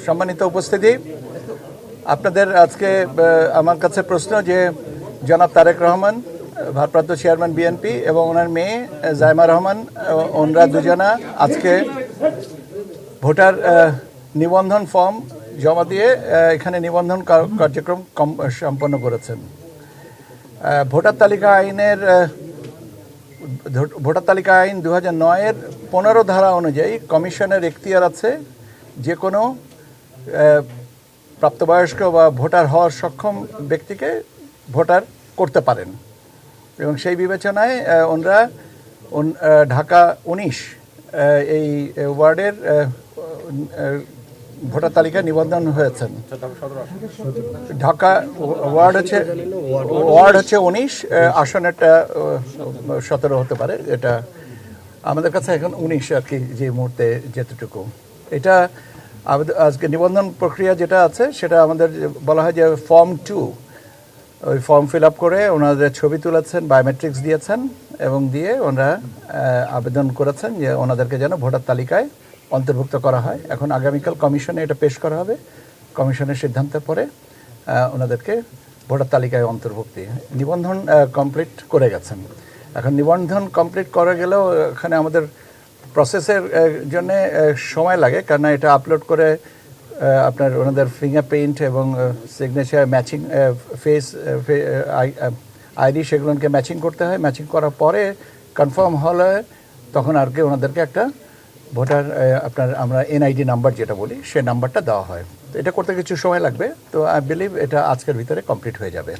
সম্মানিত উপস্থিতি, আপনাদের আজকে আমার কাছে প্রশ্ন যে জনাব তারেক রহমান ভারপ্রাপ্ত চেয়ারম্যান বিএনপি এবং ওনার মেয়ে জাইমা রহমান, ওনারা দুজনা আজকে ভোটার নিবন্ধন ফর্ম জমা দিয়ে এখানে নিবন্ধন কার্যক্রম সম্পন্ন করেছেন। ভোটার তালিকা আইন 2009-এর 15 ধারা অনুযায়ী কমিশনের এখতিয়ার আছে যে কোনো প্রাপ্তবয়স্ক বা ভোটার হওয়ার সক্ষম ব্যক্তিকে ভোটার করতে পারেন এবং সেই বিবেচনায় ওনারা ঢাকা 19 এই ওয়ার্ডের ভোটার তালিকায় নিবন্ধন হয়েছেন। ঢাকা ওয়ার্ড হচ্ছে 19, আসনেরটা 17 হতে পারে। এটা আমাদের কাছে এখন 19 আর কি, যে মুহূর্তে যেতটুকু। এটা আজকে নিবন্ধন প্রক্রিয়া যেটা আছে সেটা আমাদের বলা হয় যে ফর্ম 2। ওই ফর্ম ফিল আপ করে ওনাদের ছবি তুলেছেন, বায়োমেট্রিক্স দিয়েছেন এবং দিয়ে ওনারা আবেদন করেছেন যে ওনাদেরকে যেন ভোটার তালিকায় অন্তর্ভুক্ত করা হয়। এখন আগামীকাল কমিশনে এটা পেশ করা হবে। কমিশনের সিদ্ধান্তের পরে ওনাদেরকে ভোটার তালিকায় অন্তর্ভুক্তি নিবন্ধন কমপ্লিট করে গেছেন। এখন নিবন্ধন কমপ্লিট করে গেলেও এখানে আমাদের প্রসেসের জন্য সময় লাগে, কারণ এটা আপলোড করে আপনার ওনাদের ফিঙ্গারপ্রিন্ট এবং সিগনেচার ম্যাচিং, ফেস আইডি, সেগুলোকে ম্যাচিং করতে হয়। ম্যাচিং করার পরে কনফার্ম হলে তখন আর কি ওনাদেরকে একটা ভোটার আপনার আমরা এনআইডি নাম্বার যেটা বলি সেই নাম্বারটা দেওয়া হয়। তো এটা করতে কিছু সময় লাগবে। তো আই বিলিভ এটা আজকের ভিতরে কমপ্লিট হয়ে যাবে।